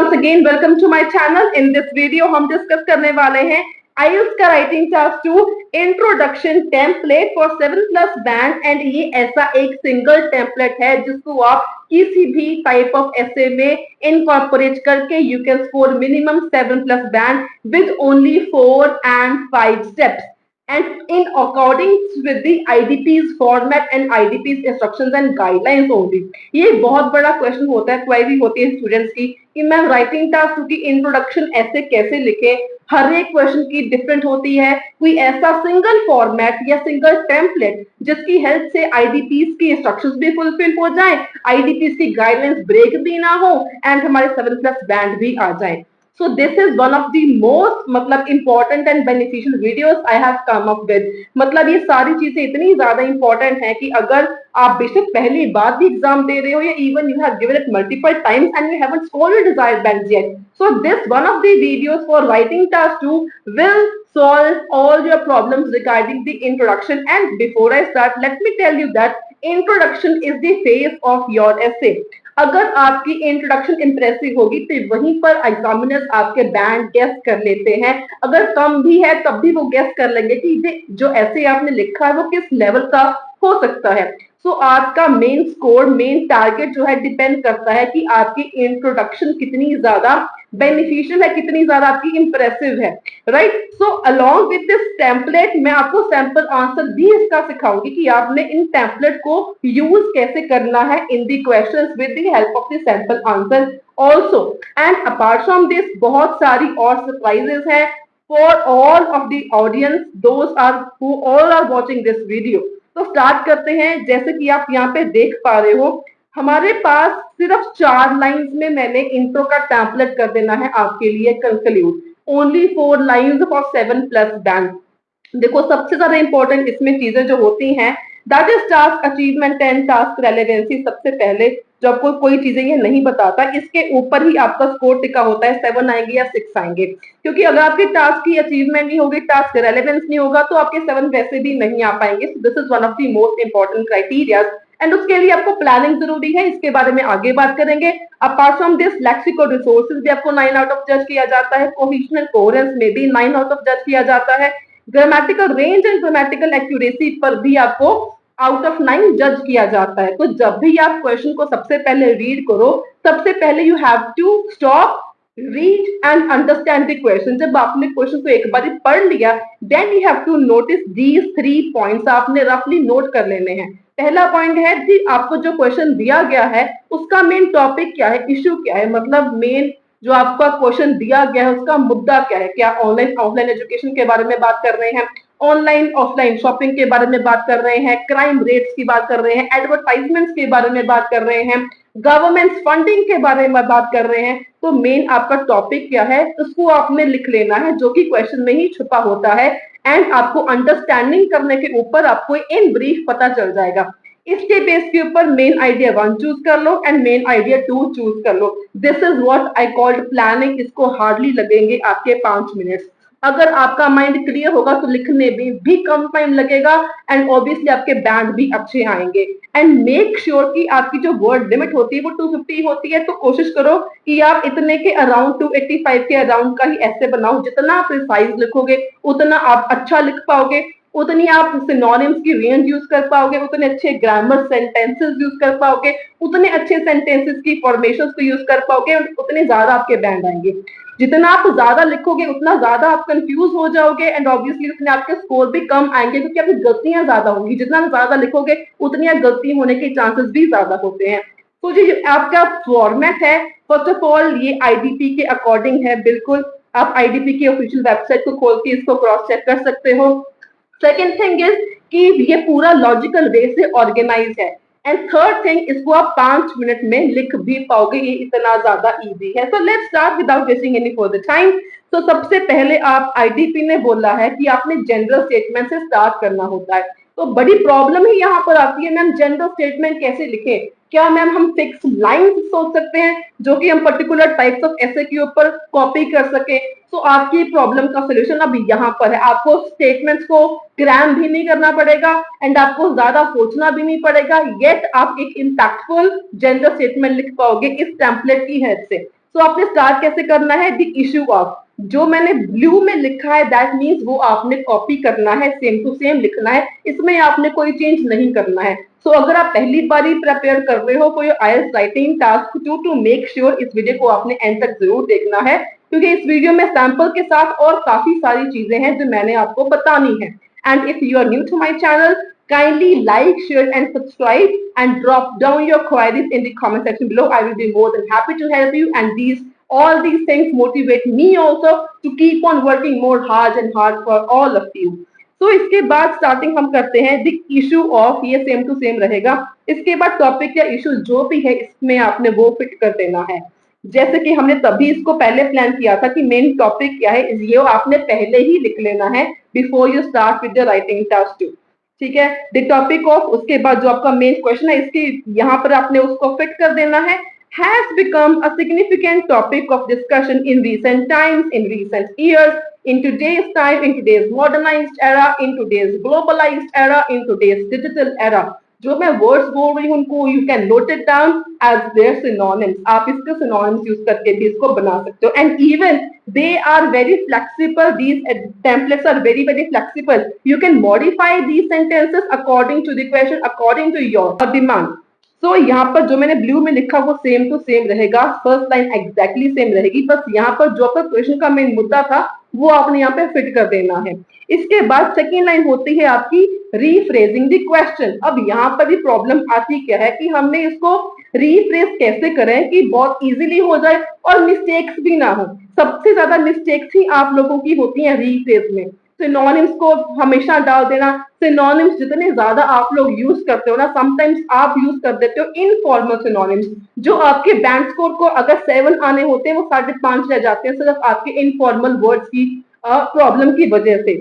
once again welcome to my channel. In this video हम discuss करने वाले हैं IELTS का writing task 2 introduction template for 7+ band. And ये ऐसा एक सिंगल टेम्पलेट है जिसको आप किसी भी टाइप ऑफ एसे में इनकॉर्पोरेट करके you can score minimum 7+ band with only 4 and 5 steps and in accordance with the IDP's format and IDP's instructions and guidelines only। ये बहुत बड़ा क्वेश्चन होता है, क्वेरी होती है स्टूडेंट्स की कि मैम राइटिंग टास्क की इंट्रोडक्शन ऐसे कैसे लिखें। हर एक क्वेश्चन की डिफरेंट होती है, कोई ऐसा सिंगल फॉर्मेट या सिंगल टेम्पलेट जिसकी हेल्प से आईडीपीज की इंस्ट्रक्शंस भी फुलफिल हो जाए, आईडीपीज की गाइडलाइंस ब्रेक भी ना हो एंड हमारे 7+ बैंड भी आ जाए। So this is one of the most important and beneficial videos I have come up with। ये सारी चीजें इतनी ज्यादा इंपॉर्टेंट है कि अगर आप बेशक पहली बार भी एग्जाम दे रहे हो या even you have given it multiple times and you haven't scored your desired bands yet, so this one of the videos for writing task 2 will solve all your problems regarding the introduction। And before I start, let me tell you that introduction is the face of your essay। अगर आपकी introduction impressive होगी तो वहीं पर examiners आपके band guess कर लेते हैं। अगर कम भी है तब भी वो गेस कर लेंगे कि जो ऐसे आपने लिखा है वो किस लेवल का हो सकता है। सो आपका मेन स्कोर, मेन टारगेट जो है डिपेंड करता है कि आपकी इंट्रोडक्शन कितनी ज्यादा बेनिफिशियल है, कितनी ज्यादा आपकी इंप्रेसिव है, right. So along with this template मैं आपको सैंपल आंसर भी इसका सिखाऊंगी कि आपने इन टेम्पलेट को यूज कैसे करना है in the questions with the help of the sample answer also. And apart from this बहुत सारी और सरप्राइजेस हैं for all of the audience, those are who all are watching this video. तो start करते हैं। जैसे कि आप यहाँ पे देख पा रहे हो, हमारे पास सिर्फ 4 लाइंस में मैंने इंट्रो का टेम्पलेट कर देना है आपके लिए conclude. Only 4 lines for 7+ band. देखो सबसे ज्यादा इंपॉर्टेंट इसमें चीजें जो होती हैं that is task achievement and task relevancy. सबसे पहले जब आपको कोई चीजें ये नहीं बताता, इसके ऊपर ही आपका स्कोर टिका होता है, 7 आएंगे या 6 आएंगे। क्योंकि अगर आपके टास्क की अचीवमेंट नहीं होगी, टास्क रेलेवेंस नहीं होगा तो आपके 7 वैसे भी नहीं आ पाएंगे। This is one of the most important criteria and उसके लिए आपको प्लानिंग जरूरी है, इसके बारे में आगे बात करेंगे। Apart from this lexico resources भी आपको 9 आउट ऑफ जज किया जाता है, कोहेजन कोहेरेंस में भी 9 आउट ऑफ जज किया जाता है, grammatical range and grammatical accuracy पर भी आपको आउट ऑफ 9 जज किया जाता है। तो जब भी आप क्वेश्चन को सबसे पहले रीड करो, सबसे पहले you have to stop, read and understand the question. जब आपने क्वेश्चन को एक बार पढ़ लिया, then you have to notice these 3 points. आपने रफली नोट कर लेने हैं। पहला पॉइंट है कि आपको जो क्वेश्चन दिया गया है उसका मेन टॉपिक क्या है, इश्यू क्या है, मेन जो आपका क्वेश्चन दिया गया है उसका मुद्दा क्या है। क्या ऑनलाइन ऑफलाइन एजुकेशन के बारे में बात कर रहे हैं, ऑनलाइन ऑफलाइन शॉपिंग के बारे में बात कर रहे हैं, क्राइम रेट्स की बात कर रहे हैं, एडवर्टाइजमेंट्स के बारे में बात कर रहे हैं, गवर्नमेंट फंडिंग के बारे में बात कर रहे हैं। तो मेन आपका टॉपिक क्या है उसको आपने लिख लेना है, जो कि क्वेश्चन में ही छुपा होता है। एंड आपको अंडरस्टैंडिंग करने के ऊपर आपको इन ब्रीफ पता चल जाएगा। इसके बेस के ऊपर मेन आइडिया 1 चूज कर लो एंड मेन आइडिया 2 चूज कर लो। This is what I called planning. इसको हार्डली लगेंगे आपके 5 मिनट्स। अगर आपका माइंड क्लियर होगा तो लिखने में भी कम टाइम लगेगा एंड ऑब्वियसली आपके बैंड भी अच्छे आएंगे। एंड मेक श्योर कि आपकी जो वर्ड लिमिट होती है वो 250 होती है। तो कोशिश करो कि आप इतने के अराउंड 285 के अराउंड का ही ऐसे बनाओ। जितना प्रिसाइज लिखोगे उतना आप अच्छा लिख पाओगे, उतनी आप सिनोनिम्स की रेंज यूज कर पाओगे, उतने अच्छे ग्रामर सेंटेंसेस यूज कर पाओगे, उतने अच्छे सेंटेंसेस की फॉर्मेशंस को यूज कर पाओगे, उतने ज्यादा आपके बैंड आएंगे। जितना आप ज्यादा लिखोगे उतना ज्यादा आप कंफ्यूज हो जाओगे एंड ऑब्वियसली उतने आपके स्कोर भी कम आएंगे क्योंकि आपकी गलतियां ज्यादा होंगी। जितना ज्यादा लिखोगे उतनी गलती होने के चांसेस भी ज्यादा होते हैं। तो जो आपका फॉर्मेट है, फर्स्ट ऑफ ऑल ये आईडीपी के अकॉर्डिंग है। बिल्कुल आप आईडीपी की ऑफिशियल वेबसाइट को खोल के इसको क्रॉस चेक कर सकते हो। सेकेंड थिंग इज कि ये पूरा लॉजिकल वे से ऑर्गेनाइज है। एंड थर्ड थिंग, इसको आप 5 मिनट में लिख भी पाओगे, ये इतना ज्यादा इजी है। So let's start without wasting any further time. तो सबसे पहले आप आईडीपी ने बोला है कि आपने जनरल स्टेटमेंट से स्टार्ट करना होता है। तो बड़ी प्रॉब्लम ही यहाँ पर आती है, मैम जनरल स्टेटमेंट कैसे लिखें। क्या मैम हम फिक्स लाइंस सोच सकते हैं जो कि हम पर्टिकुलर टाइप्स ऑफ एसे के ऊपर कॉपी कर सके। तो आपकी प्रॉब्लम का सोल्यूशन अब यहाँ पर है। आपको स्टेटमेंट्स को क्रैम भी नहीं करना पड़ेगा एंड आपको ज्यादा सोचना भी नहीं पड़ेगा, येट आप एक इंपैक्टफुल जनरल स्टेटमेंट लिख पाओगे इस टेम्पलेट की हेल्प से। सो आपने स्टार्ट कैसे करना है, द इशू ऑफ, जो मैंने ब्लू में लिखा है दैट मीन्स वो आपने कॉपी करना है, सेम टू सेम लिखना है, इसमें आपने कोई चेंज नहीं करना है। सो अगर आप पहली बार ही प्रिपेयर कर रहे हो for your IELTS writing task 2 to make sure इस वीडियो को आपने एंड तक जरूर देखना है, क्योंकि इस वीडियो में सैंपल के साथ और काफी सारी चीजें हैं जो मैंने आपको बतानी है। And if you are new to my channel, kindly like, share and subscribe and drop down your queries in the comment section below. I will be more than happy to help you, and all these things motivate me also to keep on working more hard and hard for all of you. So इसके बाद starting हम करते हैं the issue of, ये same to same रहेगा। इसके बाद topic या इशू जो भी है इसमें आपने वो फिट कर देना है, जैसे कि हमने तभी इसको पहले प्लान किया था कि मेन टॉपिक क्या है, ये आपने पहले ही लिख लेना है before you start with the writing task 2। ठीक है, द टॉपिक ऑफ, उसके बाद जो आपका मेन क्वेश्चन है इसके यहाँ पर आपने उसको फिट कर देना है। Has become a significant topic of discussion in recent times, in recent years, in today's time, in today's modernized era, in today's globalized era, in today's digital era। जो मैं वर्ड्स बोल रही हूँ उनको you can note it down as their synonyms, आप इसके synonyms use करके भी इसको बना सकते हो। And even they are very flexible, these templates are very flexible, you can modify these sentences according to the question, according to your demand। सो यहाँ पर जो मैंने ब्लू में लिखा वो सेम टू सेम रहेगा, फर्स्ट लाइन एग्जैक्टली सेम रहेगी, बस यहाँ पर जो आपका क्वेश्चन का मेन मुद्दा था वो आपने यहाँ पे फिट कर देना है। इसके बाद सेकेंड लाइन होती है आपकी रीफ्रेजिंग द क्वेश्चन। अब यहाँ पर भी प्रॉब्लम आती क्या है कि हमने इसको रीफ्रेज कैसे करें कि बहुत इजीली हो जाए और मिस्टेक्स भी ना हो। सबसे ज्यादा मिस्टेक्स ही आप लोगों की होती हैं रीफ्रेज में। सिनोनिम्स को हमेशा डाल देना, सिनोनिम्स जितने ज्यादा आप लोग यूज करते हो ना, समटाइम्स आप यूज कर देते हो इनफॉर्मल सिनोनिम्स, जो आपके बैंक स्कोर को अगर 7 आने होते हैं वो 5.5 रह जाते हैं सिर्फ आपके इनफॉर्मल वर्ड्स की प्रॉब्लम की वजह से।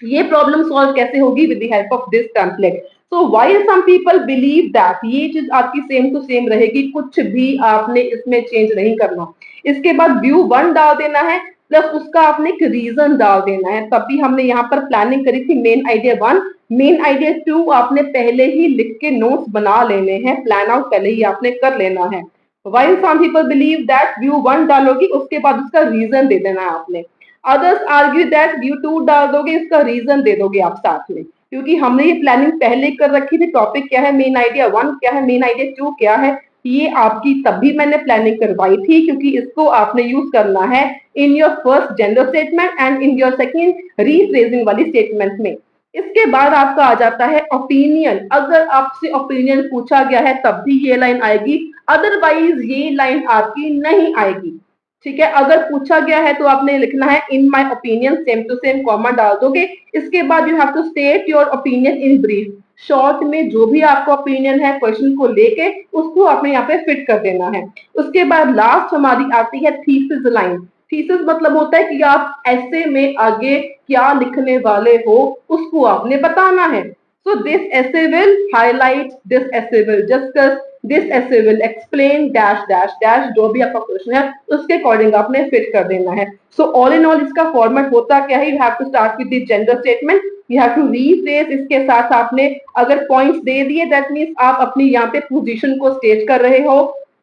ये प्रॉब्लम सॉल्व कैसे होगी, with the help of this template. So while some people believe that, ये चीज आपकी सेम टू सेम रहेगी, कुछ भी आपने इसमें चेंज नहीं करना। इसके बाद व्यू 1 डाल देना है, प्लस उसका आपने एक रीजन डाल देना है। तभी हमने यहाँ पर प्लानिंग करी थी मेन आइडिया 1, मेन आइडिया 2 आपने पहले ही लिख के नोट्स बना लेने हैं, प्लान आउट पहले ही आपने कर लेना है। While some people believe that, view 1 डालोगी, उसके बाद उसका रीजन दे देना है आपने। अदर्स आर्ग्यू दैट, व्यू 2 डाल दोगे, इसका रीजन दे दोगे आप साथ में, क्योंकि हमने ये प्लानिंग पहले कर रखी थी। टॉपिक क्या है, मेन आइडिया 1 क्या है, मेन आइडिया 2 क्या है, ये आपकी तभी मैंने प्लानिंग करवाई थी, क्योंकि इसको आपने यूज करना है in your first general statement and in your second rephrasing वाली स्टेटमेंट में। इसके बाद आपका आ जाता है ओपिनियन। अगर आपसे ओपिनियन पूछा गया है तब भी ये लाइन आएगी, अदरवाइज ये लाइन आपकी नहीं आएगी। ठीक है, अगर पूछा गया है तो आपने लिखना है in my opinion, same to same comma डाल दोगे। इसके बाद you have to state your opinion in brief, short में जो भी आपका ओपिनियन है क्वेश्चन को लेके उसको आपने यहाँ पे फिट कर देना है। उसके बाद लास्ट हमारी आती है थीसिस लाइन। थीसिस मतलब होता है कि आप ऐसे में आगे क्या लिखने वाले हो उसको आपने बताना है। So this essay will highlight, this essay will discuss, this essay will explain dash dash dash, जो भी आपका क्वेश्चन है उसके अकॉर्डिंग आपने फिट कर देना है। सो ऑल इन ऑल इसका फॉर्मेट होता क्या है, you have to start with the gender statement, you have to rephrase, इसके साथ आपने अगर पॉइंट्स दे दिए दैट मीन्स आप अपनी यहाँ पे पोजीशन को स्टेट कर रहे हो।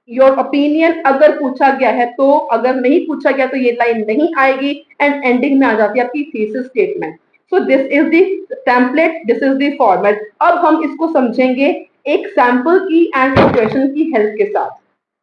योर ओपिनियन अगर पूछा गया है तो, अगर नहीं पूछा गया तो ये लाइन नहीं आएगी, एंड एंडिंग में आ जाती है आपकी thesis statement. So this is the template, this is the format. अब हम इसको समझेंगे एक सैंपल की एंड क्वेश्चन की हेल्प के साथ।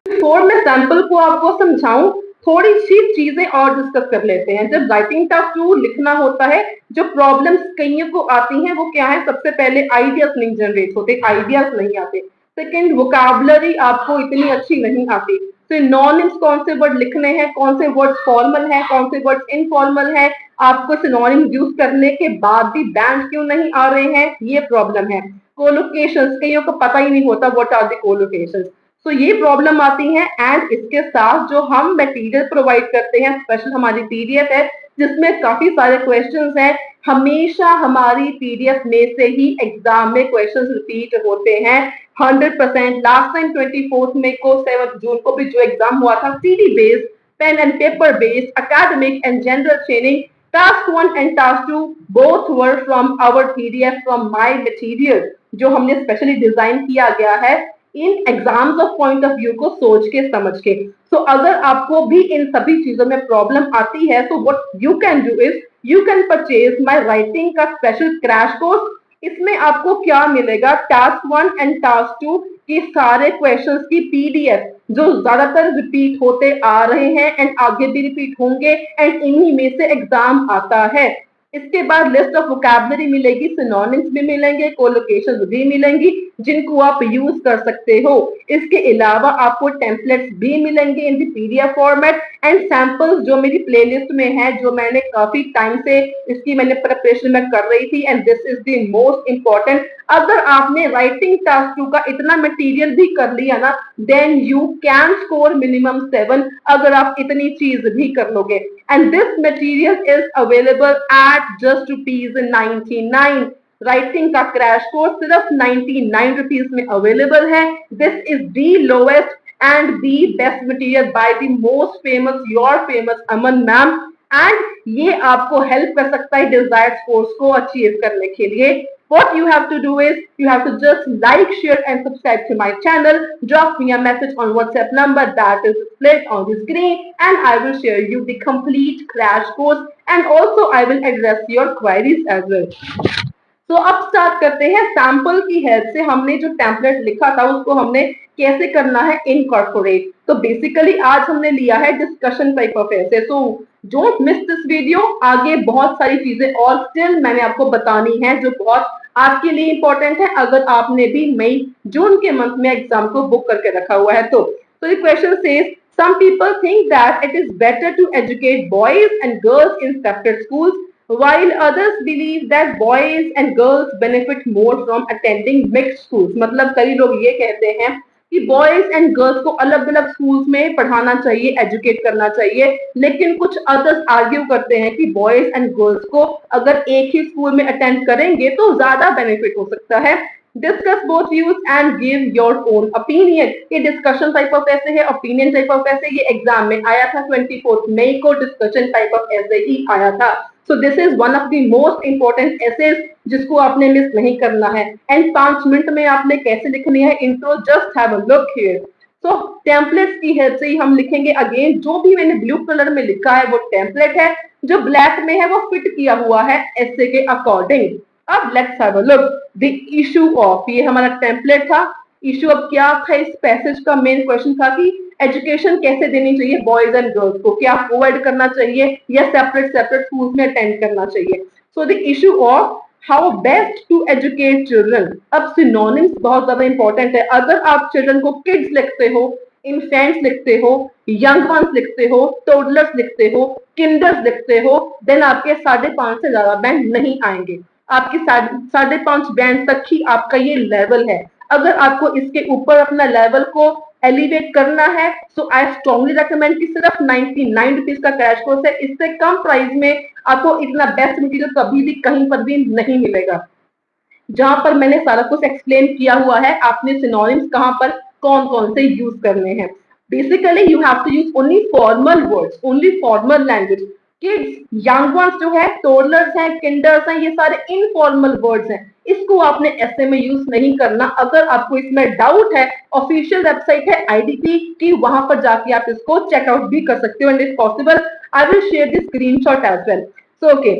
बिफोर मैं सैंपल को आपको समझाऊं, थोड़ी सी चीजें और डिस्कस कर लेते हैं। जब राइटिंग टास्क 2 लिखना होता है, जो प्रॉब्लम्स कईयों को आती हैं वो क्या है, सबसे पहले आइडियाज नहीं जनरेट होते, आइडियाज नहीं आते। सेकेंड, वोकैबुलरी आपको इतनी अच्छी नहीं आती। सिनोनिम्स, कौन से वर्ड लिखने हैं, कौन से वर्ड फॉर्मल है, कौन से वर्ड इनफॉर्मल है, आपको सिनोनिम यूज करने के बाद भी बैंड क्यों नहीं आ रहे हैं, ये प्रॉब्लम है। कोलोकेशंस, कईयों को पता ही नहीं होता व्हाट आर द कोलोकेशंस, तो ये प्रॉब्लम आती है। एंड इसके साथ जो हम मटेरियल प्रोवाइड करते हैं, स्पेशल हमारी पीडीएफ है जिसमें काफी सारे क्वेश्चंस हैं, हमेशा हमारी पीडीएफ में से ही एग्जाम में क्वेश्चंस रिपीट होते हैं 100%। लास्ट टाइम 24 मई को 7 जून को भी जो एग्जाम हुआ था, CD based, pen and paper based, academic and general training, task 1 and task 2 both were from our PDF, from my material, जो हमने स्पेशली डिजाइन किया गया है। इन exams of point of view को सोच के समझ के। सो अगर आपको भी इन सभी चीजों में प्रॉब्लम आती है तो what you can do is you can purchase my writing का स्पेशल क्रैश कोर्स। इसमें आपको क्या मिलेगा, टास्क 1 एंड टास्क 2 की सारे क्वेश्चंस की पीडीएफ जो ज्यादातर रिपीट होते आ रहे हैं एंड आगे भी रिपीट होंगे एंड इन्हीं में से एग्जाम आता है। इसके बाद लिस्ट ऑफ वोकैबुलरी मिलेगी, सिनोनिम्स भी मिलेंगे, कोलोकेशंस भी मिलेंगी जिनको आप यूज कर सकते हो। इसके अलावा आपको टेम्पलेट्स भी मिलेंगे इन दी पीडीएफ फॉर्मेट एंड सैंपल्स जो मेरी प्लेलिस्ट में है, जो मैंने काफी टाइम से इसकी मैंने प्रिपरेशन में कर रही थी and this is the most important. अगर आपने राइटिंग टास्क 2 का इतना मटेरियल भी कर लिया ना, then you can score minimum 7 अगर आप इतनी चीज भी कर लोगे। And this material is available at just ₹99। Writing का क्रैश कोर्स सिर्फ 99 रुपीज में अवेलेबल है। This is the lowest and the best material by the most famous your famous Aman ma'am and ये आपको हेल्प कर सकता है डिजायर्ड स्कोर्स को अचीव करने के लिए। What you have to do is you have to just like, share and subscribe to my channel. Drop me a message on WhatsApp number that is displayed on the screen and I will share you the complete crash course and also I will address your queries as well. तो अब start करते हैं sample की help से। हमने जो template लिखा था उसको हमने कैसे करना है इनकॉर्पोरेट। तो बेसिकली आज हमने लिया है डिस्कशन टाइप ऑफ ऐसे। So don't miss this video, आगे बहुत सारी चीजें और स्टिल मैंने आपको बतानी है जो बहुत आपके लिए इंपॉर्टेंट है अगर आपने भी मई जून के मंथ में एग्जाम को बुक करके रखा हुआ है। तो the question says some people think that it is better to educate boys and girls in separate schools while others believe that boys and girls benefit more from attending mixed schools। मतलब कई लोग ये कहते हैं कि boys and girls को अलग अलग स्कूल्स में पढ़ाना चाहिए, एजुकेट करना चाहिए, लेकिन कुछ अदर्स आर्ग्यू करते हैं कि बॉयज एंड गर्ल्स को अगर एक ही स्कूल में अटेंड करेंगे तो ज्यादा बेनिफिट हो सकता है। Discuss both views and give your own opinion. ये डिस्कशन टाइप ऑफ ऐसे है, ओपिनियन टाइप ऑफ ऐसे ये एग्जाम में आया था 24 मई को, डिस्कशन टाइप ऑफ ऐसे ही आया था। So this is one of the most important essays जिसको आपने मिस नहीं करना है एंड 5 मिनट में आपने कैसे लिखनी है intro, just have a look here. So templates की हेल्प से ही हम लिखेंगे। अगेन जो भी मैंने ब्लू कलर में लिखा है वो टेम्पलेट है, जो ब्लैक में है वो फिट किया हुआ है ऐसे के अकॉर्डिंग। अब let's have a look the issue of, ये हमारा टेम्पलेट था। इशू अब क्या था, इस पैसेज का मेन क्वेश्चन था कि एजुकेशन कैसे देनी चाहिए बॉयज एंड गर्ल्स को, क्या प्रोवाइड करना चाहिए या सेपरेट सेपरेट स्कूल्स में अटेंड करना चाहिए। So the issue of how best to educate children. अब सिनोनिम्स बहुत ज्यादा इंपॉर्टेंट है। अगर आप चिल्ड्रन को किड्स लिखते हो, इन्फेंट्स लिखते हो, यंग वंस लिखते हो, टोडलर्स लिखते हो, किंडर्स लिखते हो, देन आपके 5.5 से ज्यादा बैंड नहीं आएंगे। आपकी 5.5 बैंड तक ही आपका ये लेवल है। अगर आपको इसके ऊपर अपना लेवल को एलिवेट करना है सो आई स्ट्रॉन्गली रेकमेंड कि सिर्फ 99 रुपीज का क्रैश कोर्स है। इससे कम प्राइस में आपको इतना बेस्ट मटेरियल कभी भी कहीं पर भी नहीं मिलेगा, जहां पर मैंने सारा कुछ एक्सप्लेन किया हुआ है आपने सिनोनिम्स कहां पर कौन कौन से यूज करने हैं। Basically you have to use only formal words, only formal language. Kids, young ones जो है, टोडलर्स हैं, किंडर्स हैं, ये सारे इनफॉर्मल वर्ड्स हैं, इसको आपने ऐसे में यूज नहीं करना। अगर आपको इसमें डाउट है, ऑफिशियल वेबसाइट है आईडीपी की, वहां पर जाके आप इसको चेकआउट भी कर सकते हो and if possible I will share the screenshot as well. So okay,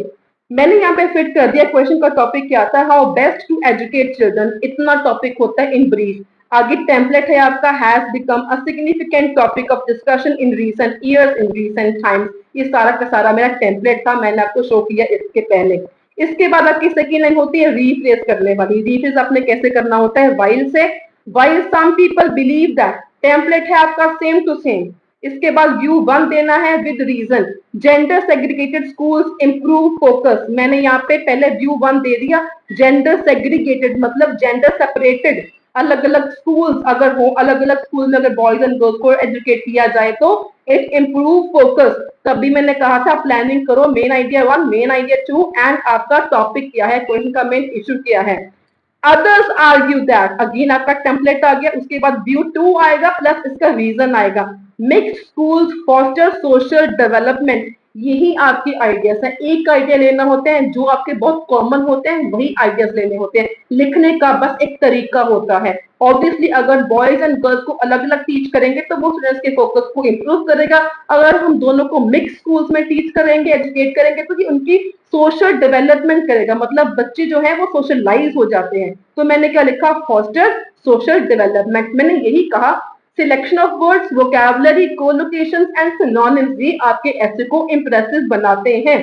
मैंने यहाँ पे फिट कर दिया क्वेश्चन का टॉपिक क्या आता है, how best to educate children, इतना टॉपिक होता है इन ब्रीफ। आगे टेम्पलेट है आपका, has become a significant topic of discussion in recent years, in recent times. ये सारा का सारा मेरा टेम्पलेट था, मैंने आपको शो किया इसके पहले। इसके बाद आपकी सेकेंड लाइन होती है रीफ्रेज करने वाली। रीफ्रेज आपने कैसे करना होता है, वाइल से। While some people believe that, template है आपका सेम टू सेम। इसके बाद व्यू 1 देना है with reason. Gender segregated schools improve focus, मैंने यहाँ पे पहले व्यू 1 दे दिया। जेंडर सेग्रीगेटेड मतलब जेंडर सेपरेटेड, अलग अलग स्कूल्स अगर हो, अलग अलग स्कूल में अगर बॉयज एंड गर्ल्स को एजुकेट किया जाए तो इट इम्प्रूव फोकस। तभी मैंने कहा था प्लानिंग करो, main idea 1, main idea 2 and आपका टॉपिक क्या है, क्वेश्चन का मेन इशू क्या है। अदर्स आर्ग्यू दैट, अगेन आपका टेम्पलेट आ गया, उसके बाद व्यू 2 आएगा प्लस इसका रीजन आएगा। Mixed schools foster social development, यही आपके आइडियाज है। एक आइडिया लेना होता है, जो आपके बहुत कॉमन होते हैं वही आइडियाज लेने होते हैं। लिखने का बस एक तरीका होता है। ऑब्वियसली अगर बॉयज एंड गर्ल्स को अलग अलग टीच करेंगे तो वो स्टूडेंट्स के फोकस को इम्प्रूव करेगा। अगर हम दोनों को मिक्स स्कूल्स में टीच करेंगे, एजुकेट करेंगे, तो ये उनकी सोशल डेवलपमेंट करेगा। मतलब बच्चे जो है वो सोशलाइज हो जाते हैं। तो मैंने क्या लिखा, फॉस्टर सोशल डेवलपमेंट। मैंने यही कहा। Selection of words, vocabulary, collocations and synonyms, ये आपके ऐसे को इंप्रेसिव बनाते हैं।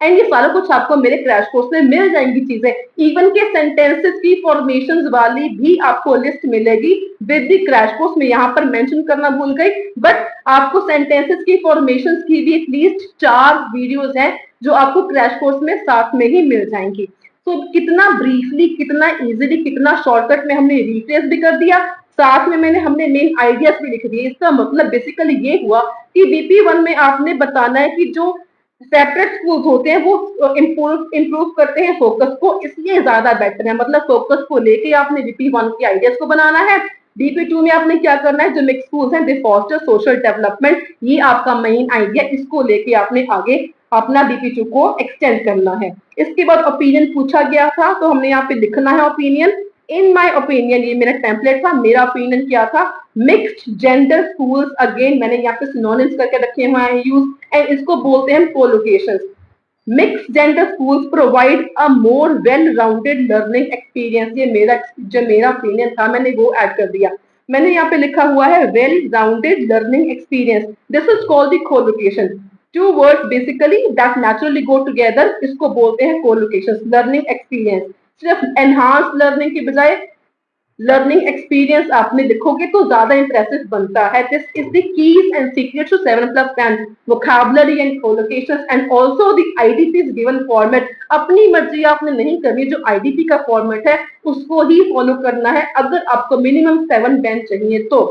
एंड ये सारा कुछ आपको मेरे क्रैश कोर्स में मिल जाएंगी चीजें। इवन के सेंटेंसेस की फॉर्मेशंस वाली भी आपको लिस्ट मिलेगी विद द क्रैश कोर्स में। यहाँ पर मेंशन करना भूल गई, बट आपको सेंटेंसेस की फॉर्मेशंस की भी एटलीस्ट 4 वीडियोस हैं जो आपको क्रैश कोर्स में साथ में ही मिल जाएंगी। तो कितना ब्रीफली, कितना इजीली, कितना शॉर्टकट में हमने रिप्लेस भी कर दिया, साथ में हमने मेन आइडियाज भी लिख दिए। इसका मतलब बेसिकली ये हुआ कि BP1 में आपने बताना है कि जो सेपरेट स्कूल्स होते हैं वो इम्प्रूव करते हैं फोकस को, इसलिए ज्यादा बेटर है। मतलब फोकस को लेके आपने BP1 के आइडियाज को बनाना है। BP2 में आपने क्या करना है, जो मिक्स स्कूल्स हैं, दे फॉस्टर सोशल डेवलपमेंट, ये आपका मेन आइडिया, इसको लेके आपने आगे अपना BP2 को एक्सटेंड करना है। इसके बाद ओपिनियन पूछा गया था, तो हमने यहाँ पे लिखना है ओपिनियन। इन माई ओपिनियन, ये मेरा टेम्पलेट था। मेरा ओपिनियन क्या था, मिक्स्ड जेंडर स्कूल्स, अगेन मैंने यहाँ पे सिनोनिम्स करके रखे हुए हैं यूज, एंड इसको बोलते हैं collocations. Mixed gender schools provide a more well rounded learning experience, ये मेरा ओपिनियन था, मैंने वो ऐड कर दिया। मैंने यहाँ पे लिखा हुआ है well rounded learning experience, this is called the collocation. Two words basically that naturally go together, इसको बोलते हैं कोलोकेशंस। लर्निंग एक्सपीरियंस, सिर्फ एनहांस लर्निंग की बजाय लर्निंग एक्सपीरियंस आपने लिखोगे तो ज्यादा इंप्रेसिव बनता है। This is the keys and secrets to 7+ band vocabulary and collocations and also the IDP's given format। अपनी मर्जी आपने नहीं करनी, जो IDP का फॉर्मेट है उसको ही फॉलो करना है अगर आपको मिनिमम 7 band चाहिए तो।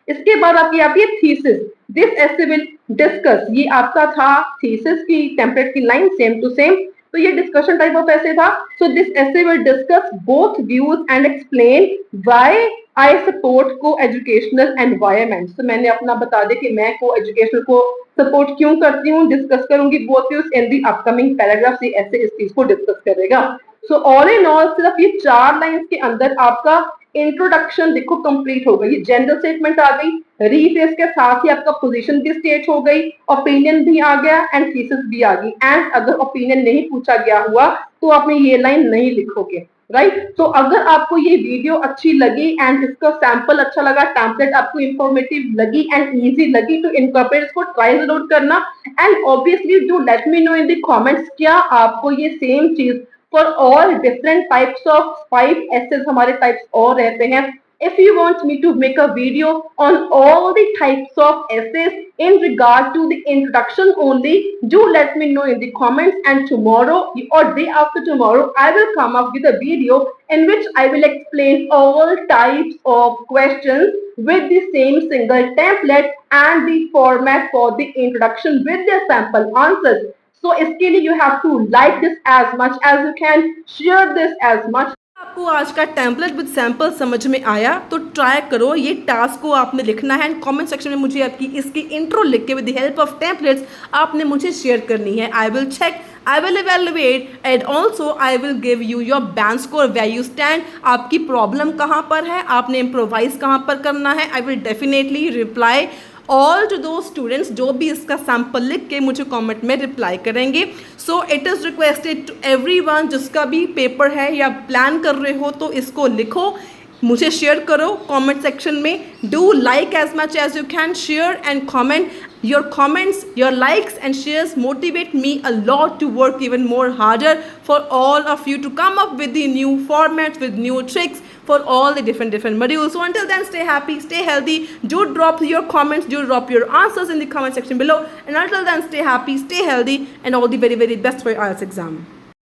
इसके बाद आपकी आती है thesis. This essay will discuss, ये आपका था थीसिस की टेम्पलेट की लाइन, सेम टू सेम। तो ये डिस्कशन टाइप ऑफ ऐसे था। सो दिस ऐसे will discuss both views and explain why I support को एजुकेशनल एनवायरमेंट। तो मैंने अपना बता दिया कि मैं को एजुकेशनल को सपोर्ट क्यों करती हूँ। डिस्कस करूंगी both views in the upcoming paragraph, ये ऐसे इस चीज को डिस्कस करेगा। सो ऑल इन ऑल सिर्फ ये 4 लाइंस के अंदर आपका इंट्रोडक्शन देखो कंप्लीट हो गई। जनरल स्टेटमेंट आ गई, रीफेस के साथ ही आपका पोजीशन भी स्टेट हो गई, ओपिनियन भी आ गया एंड थीसिस भी आ गई। एंड अगर ओपिनियन नहीं पूछा गया हुआ तो आपने ये लाइन नहीं लिखोगे, राइट। तो अगर आपको ये वीडियो अच्छी लगी एंड इसका सैंपल अच्छा लगा, टेम्पलेट आपको इंफॉर्मेटिव लगी एंड इजी लगी, तो इनकॉर्पोरेट इसको ट्राई जरूर करना। And obviously do let me know in the comments, क्या आपको ये सेम चीज for all different types of 5 essays, हमारे types और रहते हैं। If you want me to make a video on all the types of essays in regard to the introduction only, do let me know in the comments, and tomorrow or day after tomorrow I will come up with a video in which I will explain all types of questions with the same single template and the format for the introduction with their sample answers. So इसके लिए you have to like this as much as you can, share this as much। आपको आज का template with sample समझ में आया तो try करो। ये टास्क को आपने लिखना है एंड कमेंट सेक्शन में मुझे आपकी इसकी इंट्रो लिख के with the help of templates आपने मुझे शेयर करनी है। I will check, I will evaluate and also I will give you your band score, where you stand, आपकी प्रॉब्लम कहाँ पर है, आपने इम्प्रोवाइज कहाँ पर करना है। I will definitely reply all to दो स्टूडेंट्स जो भी इसका सैम्पल लिख के मुझे कमेंट में रिप्लाई करेंगे। So it is requested to everyone, जिसका भी पेपर है या प्लान कर रहे हो तो इसको लिखो, मुझे शेयर करो कमेंट सेक्शन में। Do like as much as you can, share and comment. Your comments, your likes and shares motivate me a lot to work even more harder for all of you to come up with the new formats, with new tricks for all the different modules. So until then, stay happy, stay healthy. Do drop your comments, do drop your answers in the comment section below. And until then, stay happy, stay healthy, and all the very best for your IELTS exam.